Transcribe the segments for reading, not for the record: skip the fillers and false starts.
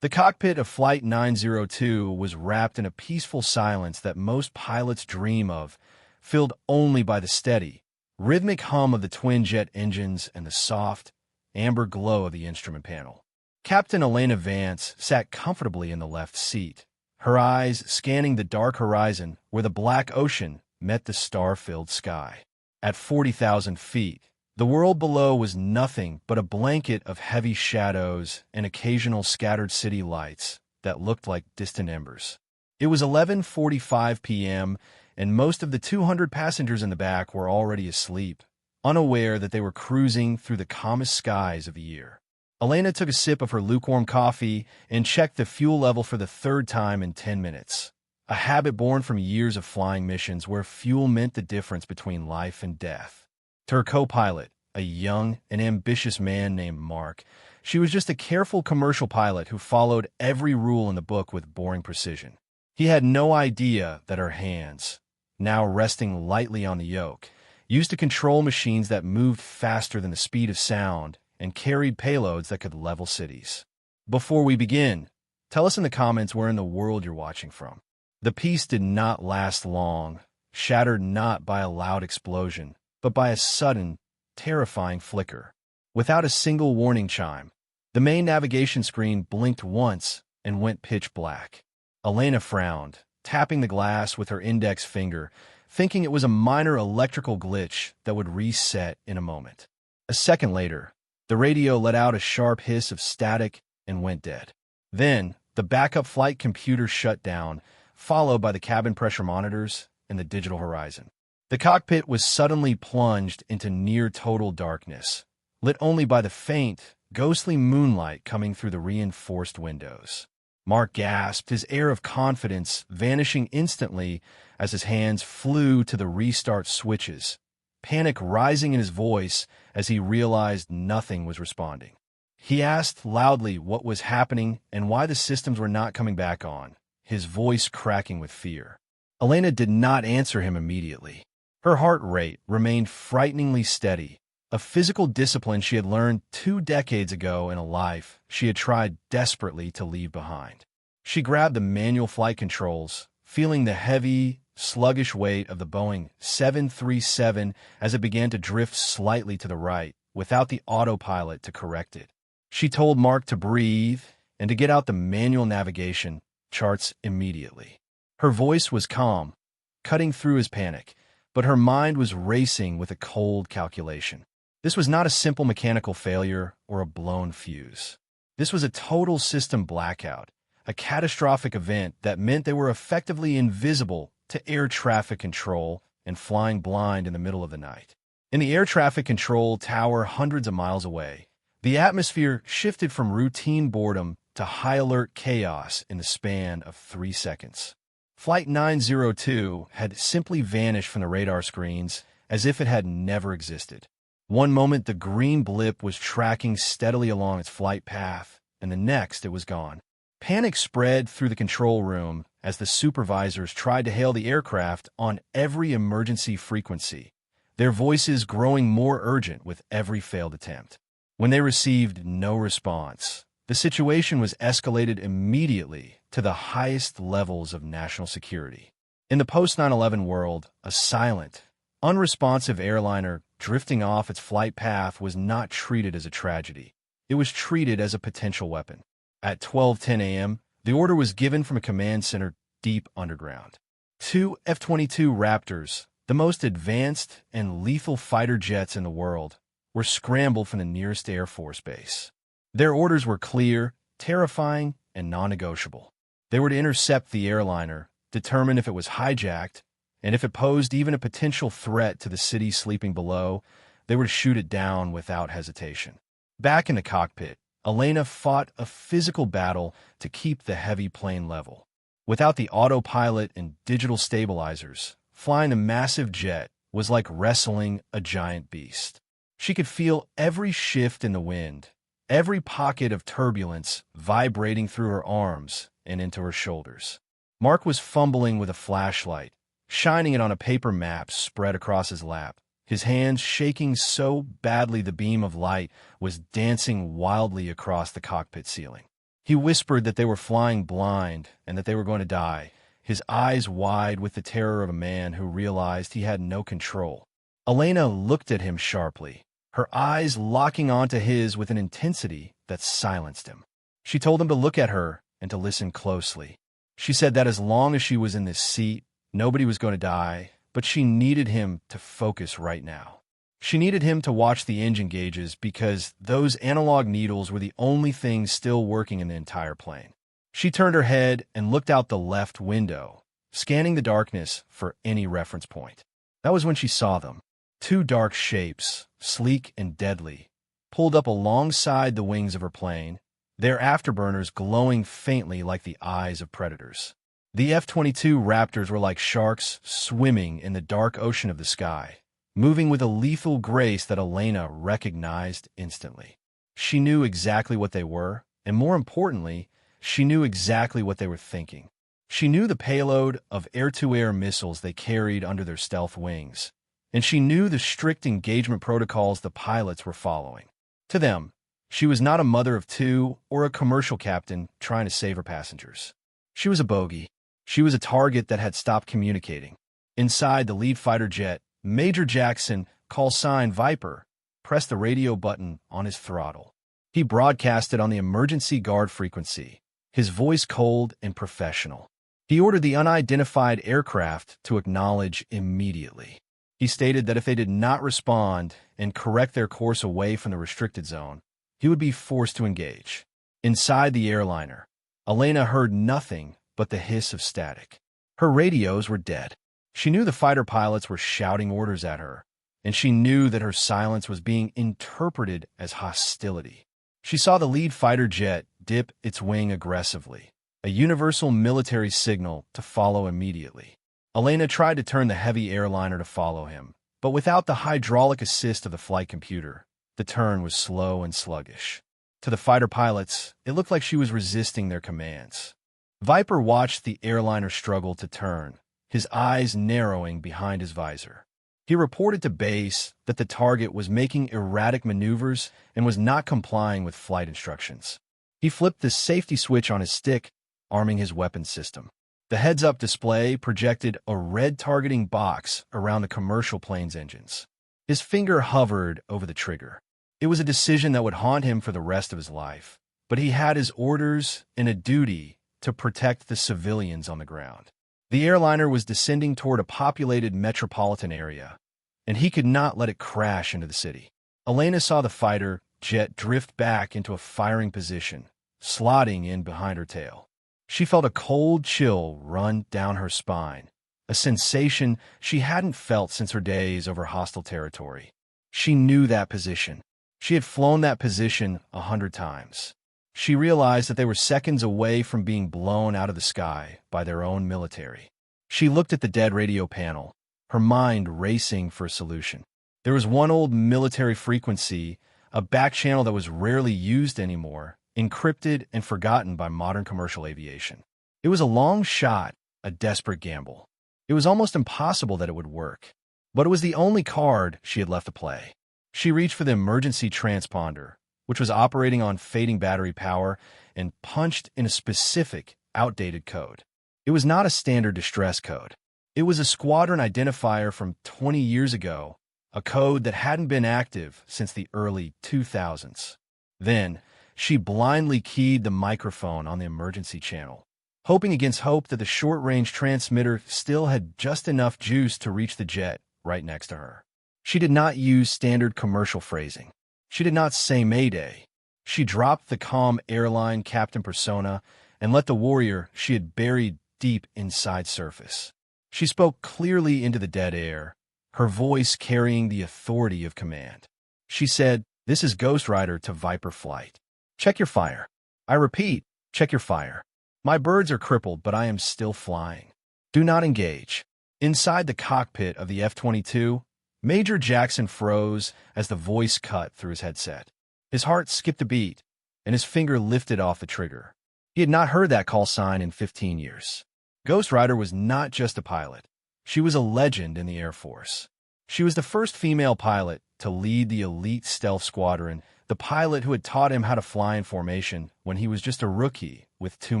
The cockpit of Flight 902 was wrapped in a peaceful silence that most pilots dream of, filled only by the steady, rhythmic hum of the twin-jet engines and the soft, amber glow of the instrument panel. Captain Elena Vance sat comfortably in the left seat, her eyes scanning the dark horizon where the black ocean met the star-filled sky. At 40,000 feet, the world below was nothing but a blanket of heavy shadows and occasional scattered city lights that looked like distant embers. It was 11:45 p.m., and most of the 200 passengers in the back were already asleep, unaware that they were cruising through the calmest skies of the year. Elena took a sip of her lukewarm coffee and checked the fuel level for the third time in 10 minutes, a habit born from years of flying missions where fuel meant the difference between life and death. To her co-pilot, a young and ambitious man named Mark, she was just a careful commercial pilot who followed every rule in the book with boring precision. He had no idea that her hands, now resting lightly on the yoke, used to control machines that moved faster than the speed of sound and carried payloads that could level cities. Before we begin, tell us in the comments where in the world you're watching from. The peace did not last long, shattered not by a loud explosion, but by a sudden, terrifying flicker. Without a single warning chime, the main navigation screen blinked once and went pitch black. Elena frowned, tapping the glass with her index finger, thinking it was a minor electrical glitch that would reset in a moment. A second later, the radio let out a sharp hiss of static and went dead. Then, the backup flight computer shut down, followed by the cabin pressure monitors and the digital horizon. The cockpit was suddenly plunged into near-total darkness, lit only by the faint, ghostly moonlight coming through the reinforced windows. Mark gasped, his air of confidence vanishing instantly as his hands flew to the restart switches, panic rising in his voice as he realized nothing was responding. He asked loudly what was happening and why the systems were not coming back on, his voice cracking with fear. Elena did not answer him immediately. Her heart rate remained frighteningly steady, a physical discipline she had learned 2 decades ago in a life she had tried desperately to leave behind. She grabbed the manual flight controls, feeling the heavy, sluggish weight of the Boeing 737 as it began to drift slightly to the right, without the autopilot to correct it. She told Mark to breathe and to get out the manual navigation charts immediately. Her voice was calm, cutting through his panic, but her mind was racing with a cold calculation. This was not a simple mechanical failure or a blown fuse. This was a total system blackout, a catastrophic event that meant they were effectively invisible to air traffic control and flying blind in the middle of the night. In the air traffic control tower hundreds of miles away, the atmosphere shifted from routine boredom to high-alert chaos in the span of 3 seconds. Flight 902 had simply vanished from the radar screens as if it had never existed. One moment the green blip was tracking steadily along its flight path, and the next it was gone. Panic spread through the control room as the supervisors tried to hail the aircraft on every emergency frequency, their voices growing more urgent with every failed attempt. When they received no response, the situation was escalated immediately to the highest levels of national security. In the post-9/11 world, a silent, unresponsive airliner drifting off its flight path was not treated as a tragedy. It was treated as a potential weapon. At 12:10 a.m., the order was given from a command center deep underground. 2 F-22 Raptors, the most advanced and lethal fighter jets in the world, were scrambled from the nearest AirForce base. Their orders were clear, terrifying, and non-negotiable. They were to intercept the airliner, determine if it was hijacked, and if it posed even a potential threat to the city sleeping below, they were to shoot it down without hesitation. Back in the cockpit, Elena fought a physical battle to keep the heavy plane level. Without the autopilot and digital stabilizers, flying a massive jet was like wrestling a giant beast. She could feel every shift in the wind, every pocket of turbulence vibrating through her arms and into her shoulders. Mark was fumbling with a flashlight, shining it on a paper map spread across his lap, his hands shaking so badly the beam of light was dancing wildly across the cockpit ceiling. He whispered that they were flying blind and that they were going to die, his eyes wide with the terror of a man who realized he had no control. Elena looked at him sharply, her eyes locking onto his with an intensity that silenced him. She told him to look at her and to listen closely. She said that as long as she was in this seat, nobody was going to die, but she needed him to focus right now. She needed him to watch the engine gauges because those analog needles were the only things still working in the entire plane. She turned her head and looked out the left window, scanning the darkness for any reference point. That was when she saw them. Two dark shapes, sleek and deadly, pulled up alongside the wings of her plane, their afterburners glowing faintly like the eyes of predators. The F-22 Raptors were like sharks swimming in the dark ocean of the sky, moving with a lethal grace that Elena recognized instantly. She knew exactly what they were, and more importantly, she knew exactly what they were thinking. She knew the payload of air-to-air missiles they carried under their stealth wings, and she knew the strict engagement protocols the pilots were following. To them, she was not a mother of two or a commercial captain trying to save her passengers. She was a bogey. She was a target that had stopped communicating. Inside the lead fighter jet, Major Jackson, call sign Viper, pressed the radio button on his throttle. He broadcasted on the emergency guard frequency, his voice cold and professional. He ordered the unidentified aircraft to acknowledge immediately. He stated that if they did not respond and correct their course away from the restricted zone, he would be forced to engage. Inside the airliner, Elena heard nothing but the hiss of static. Her radios were dead. She knew the fighter pilots were shouting orders at her, and she knew that her silence was being interpreted as hostility. She saw the lead fighter jet dip its wing aggressively, a universal military signal to follow immediately. Elena tried to turn the heavy airliner to follow him, but without the hydraulic assist of the flight computer, the turn was slow and sluggish. To the fighter pilots, it looked like she was resisting their commands. Viper watched the airliner struggle to turn, his eyes narrowing behind his visor. He reported to base that the target was making erratic maneuvers and was not complying with flight instructions. He flipped the safety switch on his stick, arming his weapons system. The heads-up display projected a red targeting box around the commercial plane's engines. His finger hovered over the trigger. It was a decision that would haunt him for the rest of his life, but he had his orders and a duty to protect the civilians on the ground. The airliner was descending toward a populated metropolitan area, and he could not let it crash into the city. Elena saw the fighter jet drift back into a firing position, slotting in behind her tail. She felt a cold chill run down her spine, a sensation she hadn't felt since her days over hostile territory. She knew that position. She had flown that position 100 times. She realized that they were seconds away from being blown out of the sky by their own military. She looked at the dead radio panel, her mind racing for a solution. There was one old military frequency, a back channel that was rarely used anymore, encrypted and forgotten by modern commercial aviation. It was a long shot, a desperate gamble. It was almost impossible that it would work, but it was the only card she had left to play. She reached for the emergency transponder, which was operating on fading battery power, and punched in a specific, outdated code. It was not a standard distress code. It was a squadron identifier from 20 years ago, a code that hadn't been active since the early 2000s. Then, she blindly keyed the microphone on the emergency channel, hoping against hope that the short-range transmitter still had just enough juice to reach the jet right next to her. She did not use standard commercial phrasing. She did not say Mayday. She dropped the calm airline captain persona and let the warrior she had buried deep inside surface. She spoke clearly into the dead air, her voice carrying the authority of command. She said, "This is Ghost Rider to Viper Flight. Check your fire. I repeat, check your fire. My birds are crippled, but I am still flying. Do not engage." Inside the cockpit of the F-22, Major Jackson froze as the voice cut through his headset. His heart skipped a beat, and his finger lifted off the trigger. He had not heard that call sign in 15 years. Ghost Rider was not just a pilot. She was a legend in the Air Force. She was the first female pilot to lead the elite stealth squadron, the pilot who had taught him how to fly in formation when he was just a rookie with too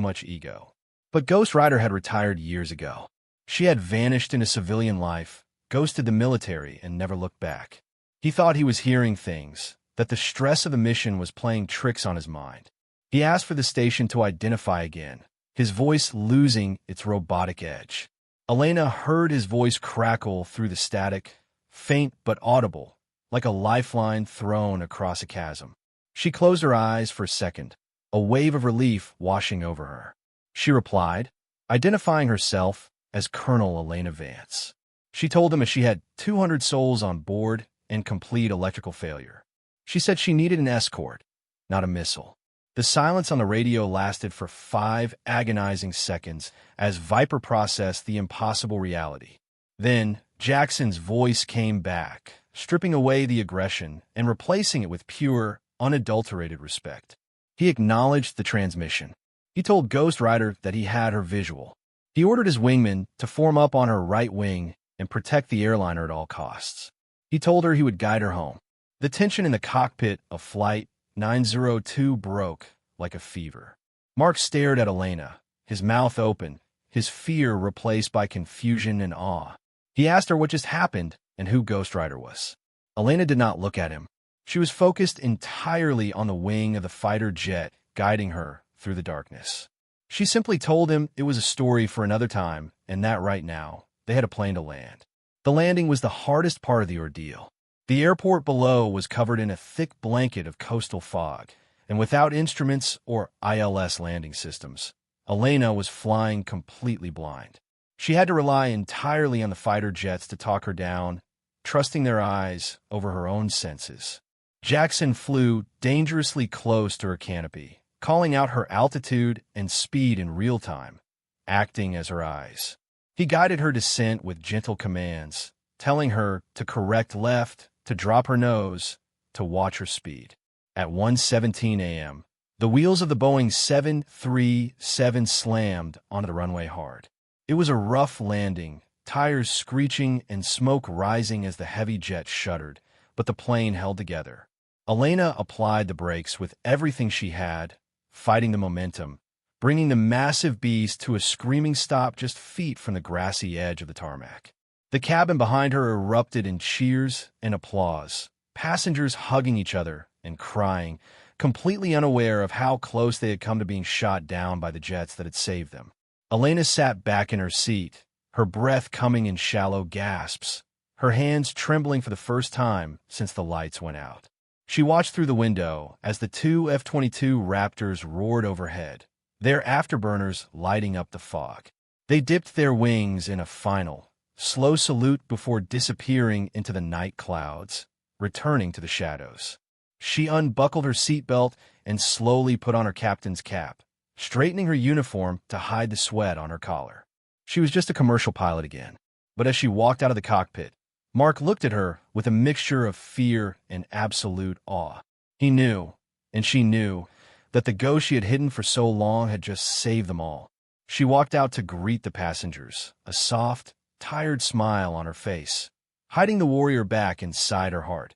much ego. But Ghost Rider had retired years ago. She had vanished into civilian life, ghosted the military, and never looked back. He thought he was hearing things, that the stress of the mission was playing tricks on his mind. He asked for the station to identify again, his voice losing its robotic edge. Elena heard his voice crackle through the static, faint but audible, like a lifeline thrown across a chasm. She closed her eyes for a second, a wave of relief washing over her. She replied, identifying herself as Colonel Elena Vance. She told him she had 200 souls on board and complete electrical failure. She said she needed an escort, not a missile. The silence on the radio lasted for 5 agonizing seconds as Viper processed the impossible reality. Then, Jackson's voice came back, stripping away the aggression and replacing it with pure, unadulterated respect. He acknowledged the transmission. He told Ghost Rider that he had her visual. He ordered his wingman to form up on her right wing and protect the airliner at all costs. He told her he would guide her home. The tension in the cockpit of Flight 902 broke like a fever. Mark stared at Elena, his mouth open, his fear replaced by confusion and awe. He asked her what just happened and who Ghost Rider was. Elena did not look at him. She was focused entirely on the wing of the fighter jet guiding her through the darkness. She simply told him it was a story for another time and that right now they had a plane to land. The landing was the hardest part of the ordeal. The airport below was covered in a thick blanket of coastal fog, and without instruments or ILS landing systems, Elena was flying completely blind. She had to rely entirely on the fighter jets to talk her down, trusting their eyes over her own senses. Jackson flew dangerously close to her canopy, calling out her altitude and speed in real time, acting as her eyes. He guided her descent with gentle commands, telling her to correct left, to drop her nose, to watch her speed. At 1:17 a.m., the wheels of the Boeing 737 slammed onto the runway hard. It was a rough landing, tires screeching and smoke rising as the heavy jet shuddered, but the plane held together. Elena applied the brakes with everything she had, fighting the momentum, bringing the massive beast to a screaming stop just feet from the grassy edge of the tarmac. The cabin behind her erupted in cheers and applause, passengers hugging each other and crying, completely unaware of how close they had come to being shot down by the jets that had saved them. Elena sat back in her seat, her breath coming in shallow gasps, her hands trembling for the first time since the lights went out. She watched through the window as the 2 F-22 Raptors roared overhead, their afterburners lighting up the fog. They dipped their wings in a final, slow salute before disappearing into the night clouds, returning to the shadows. She unbuckled her seatbelt and slowly put on her captain's cap, straightening her uniform to hide the sweat on her collar. She was just a commercial pilot again. But as she walked out of the cockpit, Mark looked at her with a mixture of fear and absolute awe. He knew, and she knew, that the ghost she had hidden for so long had just saved them all. She walked out to greet the passengers, a soft, tired smile on her face, hiding the warrior back inside her heart,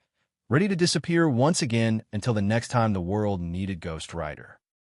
ready to disappear once again until the next time the world needed Ghost Rider.